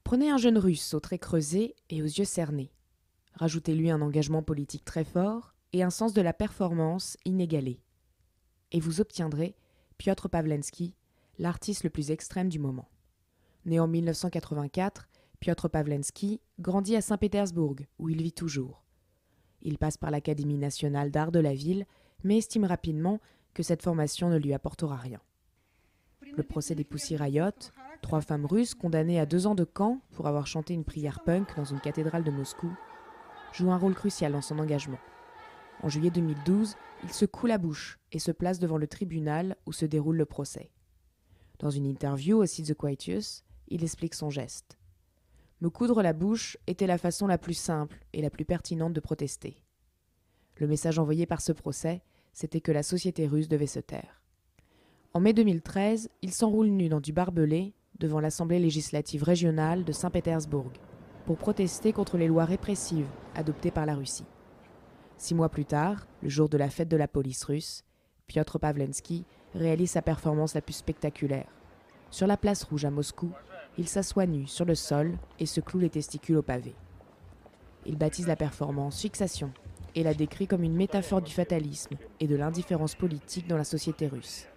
Prenez un jeune russe aux traits creusés et aux yeux cernés. Rajoutez-lui un engagement politique très fort et un sens de la performance inégalé. Et vous obtiendrez Piotr Pawlenski, l'artiste le plus extrême du moment. Né en 1984, Piotr Pawlenski grandit à Saint-Pétersbourg, où il vit toujours. Il passe par l'Académie nationale d'art de la ville, mais estime rapidement que cette formation ne lui apportera rien. Le procès des Pussy Riot, 3 femmes russes condamnées à 2 ans de camp pour avoir chanté une prière punk dans une cathédrale de Moscou, joue un rôle crucial dans son engagement. En juillet 2012, il se coud la bouche et se place devant le tribunal où se déroule le procès. Dans une interview au site The Quietus, il explique son geste. Me coudre la bouche était la façon la plus simple et la plus pertinente de protester. Le message envoyé par ce procès, c'était que la société russe devait se taire. En mai 2013, il s'enroule nu dans du barbelé devant l'Assemblée législative régionale de Saint-Pétersbourg pour protester contre les lois répressives adoptées par la Russie. 6 mois plus tard, le jour de la fête de la police russe, Piotr Pawlenski réalise sa performance la plus spectaculaire. Sur la place rouge à Moscou, il s'assoit nu sur le sol et se cloue les testicules au pavé. Il baptise la performance Fixation et la décrit comme une métaphore du fatalisme et de l'indifférence politique dans la société russe.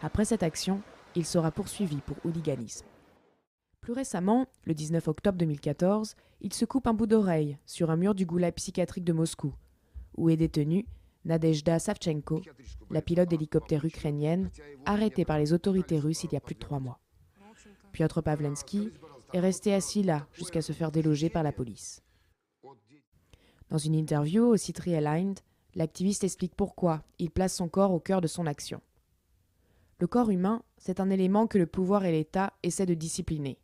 Après cette action, il sera poursuivi pour hooliganisme. Plus récemment, le 19 octobre 2014, il se coupe un bout d'oreille sur un mur du goulag psychiatrique de Moscou, où est détenue Nadezhda Savchenko, la pilote d'hélicoptère ukrainienne, arrêtée par les autorités russes il y a plus de 3 mois. Piotr Pawlenski est resté assis là jusqu'à se faire déloger par la police. Dans une interview au site Realigned, l'activiste explique pourquoi il place son corps au cœur de son action. Le corps humain, c'est un élément que le pouvoir et l'État essaient de discipliner.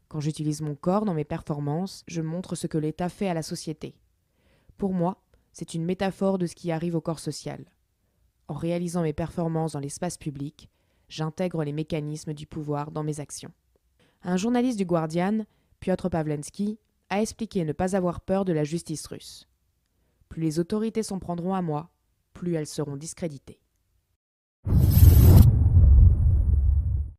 Quand j'utilise mon corps dans mes performances, je montre ce que l'État fait à la société. Pour moi, c'est une métaphore de ce qui arrive au corps social. En réalisant mes performances dans l'espace public, j'intègre les mécanismes du pouvoir dans mes actions. Un journaliste du Guardian, Piotr Pawlenski, a expliqué ne pas avoir peur de la justice russe. Plus les autorités s'en prendront à moi, plus elles seront discréditées.